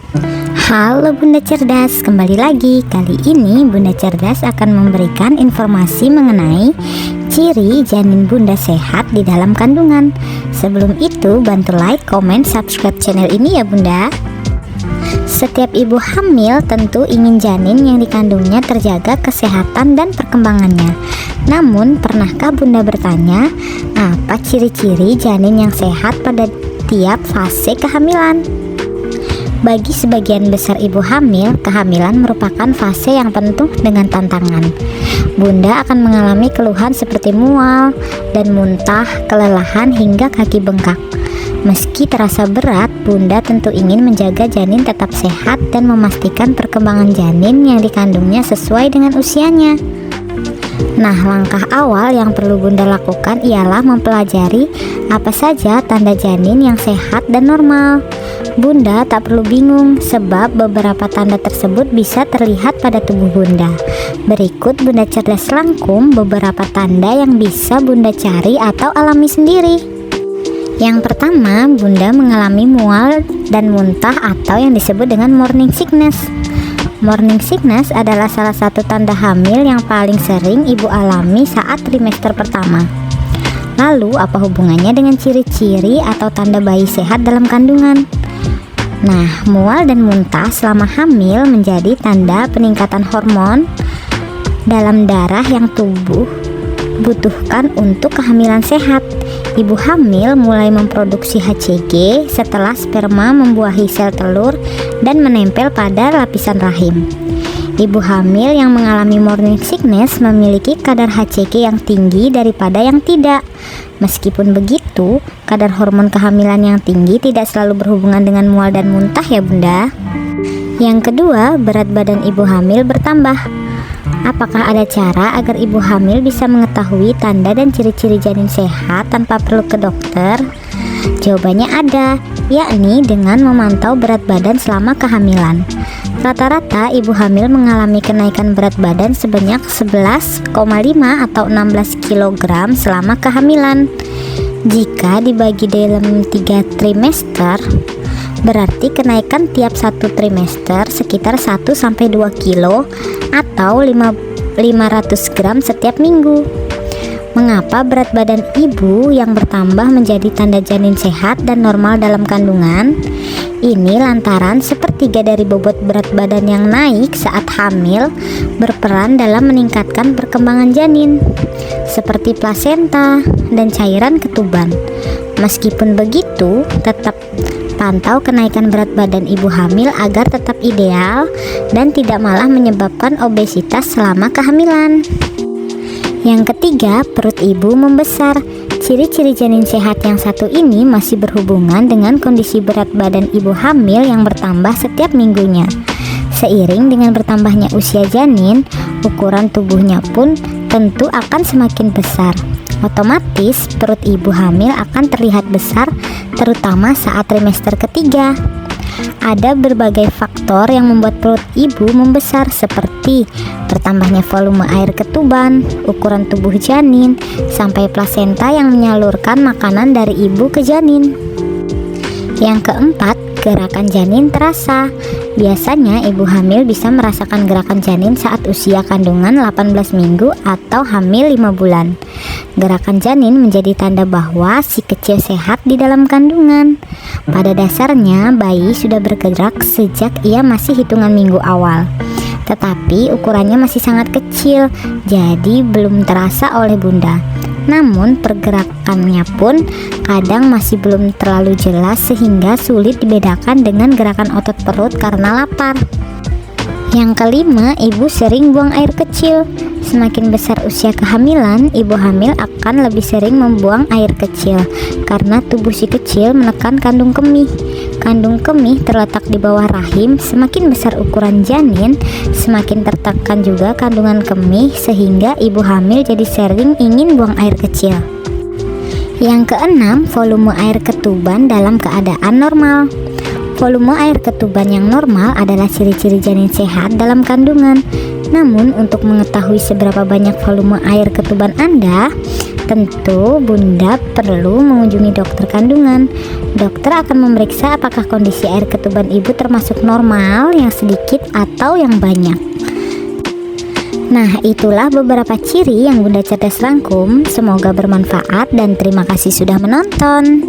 Halo Bunda Cerdas, kembali lagi. Kali ini Bunda Cerdas akan memberikan informasi mengenai ciri janin Bunda sehat di dalam kandungan. Sebelum itu, bantu like, komen, subscribe channel ini ya Bunda. Setiap ibu hamil tentu ingin janin yang dikandungnya terjaga kesehatan dan perkembangannya. Namun, pernahkah Bunda bertanya, apa ciri-ciri janin yang sehat pada tiap fase kehamilan? Bagi sebagian besar ibu hamil, kehamilan merupakan fase yang penuh dengan tantangan. Bunda akan mengalami keluhan seperti mual dan muntah, kelelahan hingga kaki bengkak. Meski terasa berat, Bunda tentu ingin menjaga janin tetap sehat dan memastikan perkembangan janin yang dikandungnya sesuai dengan usianya. Nah, langkah awal yang perlu Bunda lakukan ialah mempelajari apa saja tanda janin yang sehat dan normal. Bunda tak perlu bingung sebab beberapa tanda tersebut bisa terlihat pada tubuh Bunda. Berikut Bunda Cerdas rangkum beberapa tanda yang bisa Bunda cari atau alami sendiri. Yang pertama, Bunda mengalami mual dan muntah atau yang disebut dengan morning sickness. Morning sickness adalah salah satu tanda hamil yang paling sering ibu alami saat trimester pertama. Lalu, apa hubungannya dengan ciri-ciri atau tanda bayi sehat dalam kandungan? Nah, mual dan muntah selama hamil menjadi tanda peningkatan hormon dalam darah yang tubuh butuhkan untuk kehamilan sehat. Ibu hamil mulai memproduksi HCG setelah sperma membuahi sel telur dan menempel pada lapisan rahim. Ibu hamil yang mengalami morning sickness memiliki kadar HCG yang tinggi daripada yang tidak. Meskipun begitu, kadar hormon kehamilan yang tinggi tidak selalu berhubungan dengan mual dan muntah ya Bunda. Yang kedua, berat badan ibu hamil bertambah. Apakah ada cara agar ibu hamil bisa mengetahui tanda dan ciri-ciri janin sehat tanpa perlu ke dokter? Jawabannya ada, yakni dengan memantau berat badan selama kehamilan. Rata-rata ibu hamil mengalami kenaikan berat badan sebanyak 11,5 atau 16 kg selama kehamilan. Jika dibagi dalam 3 trimester, berarti kenaikan tiap 1 trimester sekitar 1-2 kilo atau 500 gram setiap minggu. Mengapa berat badan ibu yang bertambah menjadi tanda janin sehat dan normal dalam kandungan? Ini lantaran sepertiga dari bobot berat badan yang naik saat hamil berperan dalam meningkatkan perkembangan janin, seperti plasenta dan cairan ketuban. Meskipun begitu, tetap pantau kenaikan berat badan ibu hamil agar tetap ideal dan tidak malah menyebabkan obesitas selama kehamilan. Yang ketiga, perut ibu membesar. Ciri-ciri janin sehat yang satu ini masih berhubungan dengan kondisi berat badan ibu hamil yang bertambah setiap minggunya. Seiring dengan bertambahnya usia janin, ukuran tubuhnya pun tentu akan semakin besar. Otomatis perut ibu hamil akan terlihat besar, terutama saat trimester ketiga. Ada berbagai faktor yang membuat perut ibu membesar seperti bertambahnya volume air ketuban, ukuran tubuh janin, sampai plasenta yang menyalurkan makanan dari ibu ke janin. Yang keempat, gerakan janin terasa. Biasanya ibu hamil bisa merasakan gerakan janin saat usia kandungan 18 minggu atau hamil 5 bulan. Gerakan janin menjadi tanda bahwa si kecil sehat di dalam kandungan. Pada dasarnya, bayi sudah bergerak sejak ia masih hitungan minggu awal. Tetapi ukurannya masih sangat kecil, jadi belum terasa oleh Bunda. Namun pergerakannya pun kadang masih belum terlalu jelas sehingga sulit dibedakan dengan gerakan otot perut karena lapar. Yang kelima, ibu sering buang air kecil. Semakin besar usia kehamilan, ibu hamil akan lebih sering membuang air kecil karena tubuh si kecil menekan kandung kemih. Kandung kemih terletak di bawah rahim. Semakin besar ukuran janin, semakin tertekan juga kandungan kemih sehingga ibu hamil jadi sering ingin buang air kecil. Yang keenam, volume air ketuban dalam keadaan normal. Volume air ketuban yang normal adalah ciri-ciri janin sehat dalam kandungan. Namun untuk mengetahui seberapa banyak volume air ketuban Anda, Tentu Bunda perlu mengunjungi dokter kandungan. Dokter akan memeriksa apakah kondisi air ketuban ibu termasuk normal, yang sedikit atau yang banyak. Nah, itulah beberapa ciri yang Bunda Cerdas rangkum. Semoga bermanfaat dan terima kasih sudah menonton.